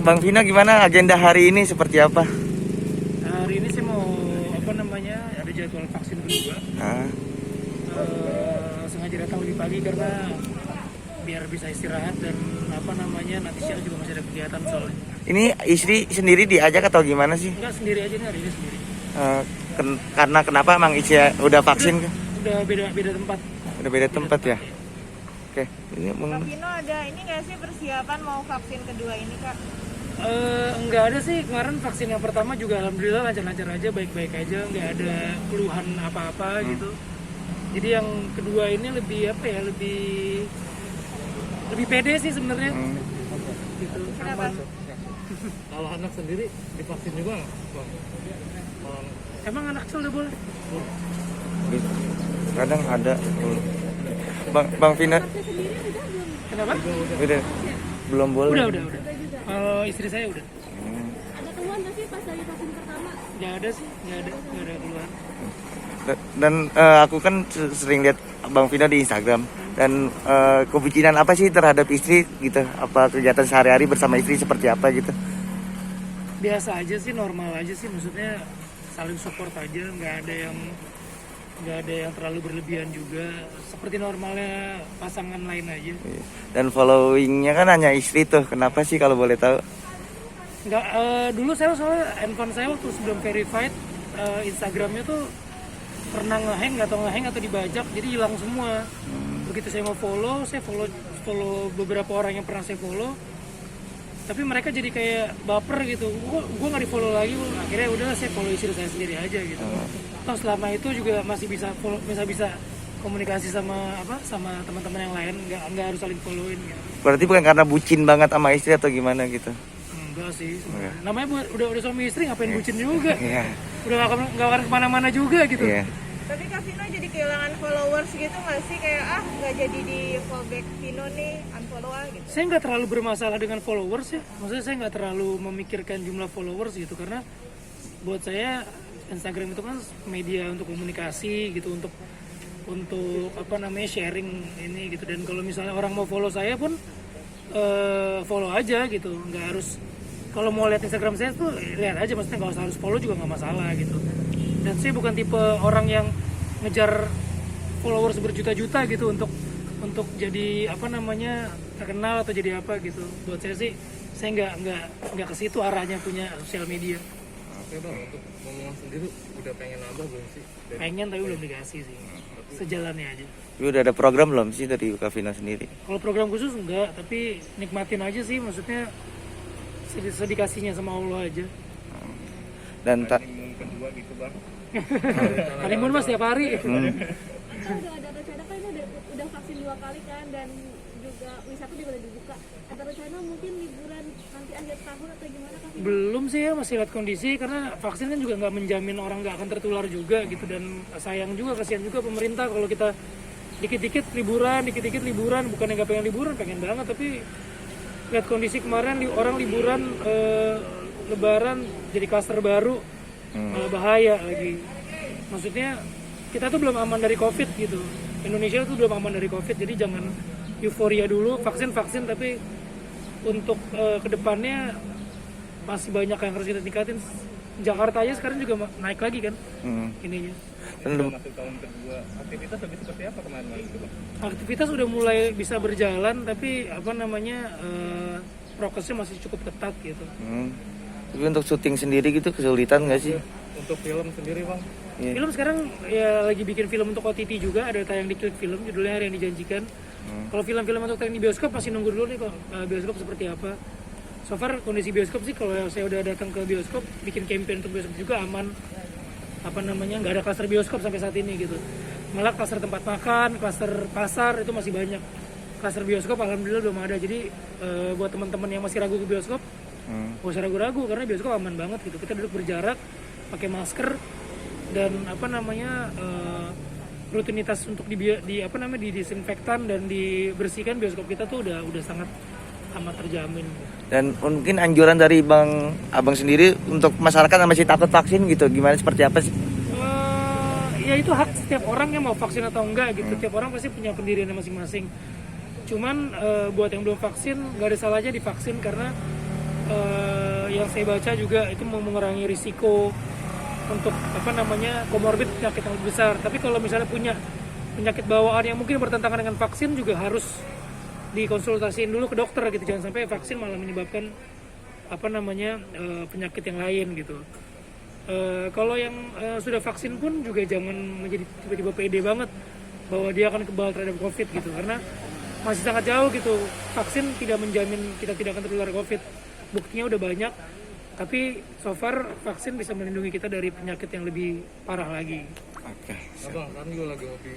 Bang Vino gimana agenda hari ini seperti apa? Hari ini sih mau ada jadwal vaksin kedua. Sengaja datang lebih pagi karena biar bisa istirahat dan nanti siang juga masih ada kegiatan soalnya. Ini istri sendiri diajak atau gimana sih? Enggak, sendiri aja nih hari ini sendiri. Karena kenapa emang istri udah vaksin? Udah beda tempat. Udah beda tempat ya? Oke. Ini Kak Vino ada ini nggak sih persiapan mau vaksin kedua ini Kak? Enggak ada sih, kemarin vaksin yang pertama juga alhamdulillah lancar-lancar aja, baik-baik aja, nggak ada keluhan apa-apa gitu. Jadi yang kedua ini lebih pede sih sebenarnya. Gitu. Kenapa? Kalau anak sendiri divaksin juga nggak? Emang anak kecil udah boleh? kadang ada. Bang Vino Kenapa? udah belum boleh. Udah. Kalau istri saya udah. Ada keluhan nggak sih pas dari vaksin pertama? Nggak ada sih, nggak ada keluhan. Dan aku kan sering lihat Bang Vino di Instagram dan kebucinan apa sih terhadap istri gitu? Apa kegiatan sehari-hari bersama istri seperti apa gitu? Biasa aja sih, normal aja sih, maksudnya saling support aja, nggak ada yang terlalu berlebihan juga, seperti normalnya pasangan lain aja. Dan followingnya kan hanya istri tuh, kenapa sih kalau boleh tahu? Nggak, dulu saya soalnya handphone saya waktu sebelum verified Instagramnya tuh pernah ngehang atau dibajak, jadi hilang semua. Begitu saya mau follow, saya follow beberapa orang yang pernah saya follow, tapi mereka jadi kayak baper gitu. Gue nggak di follow lagi, akhirnya udah saya follow istri saya sendiri aja gitu. Terus selama itu juga masih bisa komunikasi sama teman-teman yang lain, nggak harus saling followin gitu. Berarti bukan karena bucin banget sama istri atau gimana gitu? Enggak sih sebenarnya. Namanya udah suami istri, ngapain bucin juga? Iya. Udah nggak akan kemana-mana juga gitu. Iya. Tapi Kak Vino jadi kehilangan followers gitu nggak sih? Kayak nggak jadi di fallback Vino nih, unfollow gitu. Saya nggak terlalu bermasalah dengan followers ya. Maksudnya saya nggak terlalu memikirkan jumlah followers gitu, karena buat saya Instagram itu kan media untuk komunikasi gitu, untuk sharing ini gitu. Dan kalau misalnya orang mau follow saya pun follow aja gitu, nggak harus. Kalau mau lihat Instagram saya tuh lihat aja, maksudnya nggak usah harus follow juga nggak masalah gitu. Dan saya bukan tipe orang yang ngejar followers berjuta-juta gitu untuk jadi terkenal atau jadi apa gitu. Buat saya sih, saya nggak ke situ arahnya punya sosial media. Oke Bang, untuk ngomong sendiri udah pengen nambah belum sih? Pengen tapi belum dikasih sih, sejalannya aja. Tapi udah ada program belum sih dari Kak Vino sendiri? Kalau program khusus enggak, tapi nikmatin aja sih, maksudnya sedikasinya sama Allah aja. Dan Kedua gitu Bang. Honeymoon mas tiap hari. Kita udah ada rencana kan, ini udah vaksin 2 kali kan, dan juga wisata juga udah dibuka. Ada rencana mungkin liburan nanti akhir tahun atau gimana Kak? Belum sih ya, masih lihat kondisi, karena vaksin kan juga nggak menjamin orang nggak akan tertular juga gitu. Dan sayang juga, kasihan juga pemerintah kalau kita dikit-dikit liburan, bukan nggak pengen liburan, pengen banget, tapi lihat kondisi kemarin orang liburan lebaran jadi klaster baru, malah bahaya lagi. Maksudnya kita tuh belum aman dari COVID gitu, Indonesia tuh belum aman dari COVID, jadi jangan euforia dulu, vaksin tapi untuk kedepannya masih banyak yang harus kita tingkatin. Jakarta aja sekarang juga naik lagi kan ininya. Masuk tahun kedua, aktivitas lebih seperti apa kemarin itu Bang? Aktivitas udah mulai bisa berjalan, tapi prokesnya masih cukup ketat gitu. Tapi untuk syuting sendiri gitu kesulitan nggak sih? Untuk film sendiri Bang? Iya. Film sekarang ya lagi bikin film untuk OTT juga, ada tayang di Klik Film, judulnya Hari Yang Dijanjikan. Kalau film-film untuk tayang di bioskop masih nunggu dulu nih kok, bioskop seperti apa. So far kondisi bioskop sih, kalau saya udah datang ke bioskop, bikin campaign untuk bioskop juga aman. Nggak ada klaster bioskop sampai saat ini gitu. Malah klaster tempat makan, klaster pasar itu masih banyak. Klaster bioskop alhamdulillah belum ada. Jadi buat teman-teman yang masih ragu ke bioskop, nggak usah ragu-ragu, karena bioskop aman banget gitu. Kita duduk berjarak, pakai masker, dan rutinitas untuk didisinfektan dan dibersihkan bioskop kita tuh udah sangat amat terjamin. Dan mungkin anjuran dari abang sendiri untuk masyarakat yang masih takut vaksin gitu, gimana, seperti apa sih? Ya itu hak setiap orang yang mau vaksin atau enggak gitu. Tiap orang pasti punya pendiriannya masing-masing. Cuman buat yang belum vaksin, nggak ada salahnya divaksin, karena yang saya baca juga itu mengurangi risiko untuk komorbid penyakit yang lebih besar. Tapi kalau misalnya punya penyakit bawaan yang mungkin bertentangan dengan vaksin juga harus dikonsultasiin dulu ke dokter gitu. Jangan sampai vaksin malah menyebabkan penyakit yang lain gitu. Kalau yang sudah vaksin pun juga jangan menjadi tiba-tiba pede banget bahwa dia akan kebal terhadap COVID gitu, karena masih sangat jauh gitu. Vaksin tidak menjamin kita tidak akan tertular COVID. Buktinya udah banyak, tapi so far vaksin bisa melindungi kita dari penyakit yang lebih parah lagi. Oke. Abang, kan juga lagi ngopi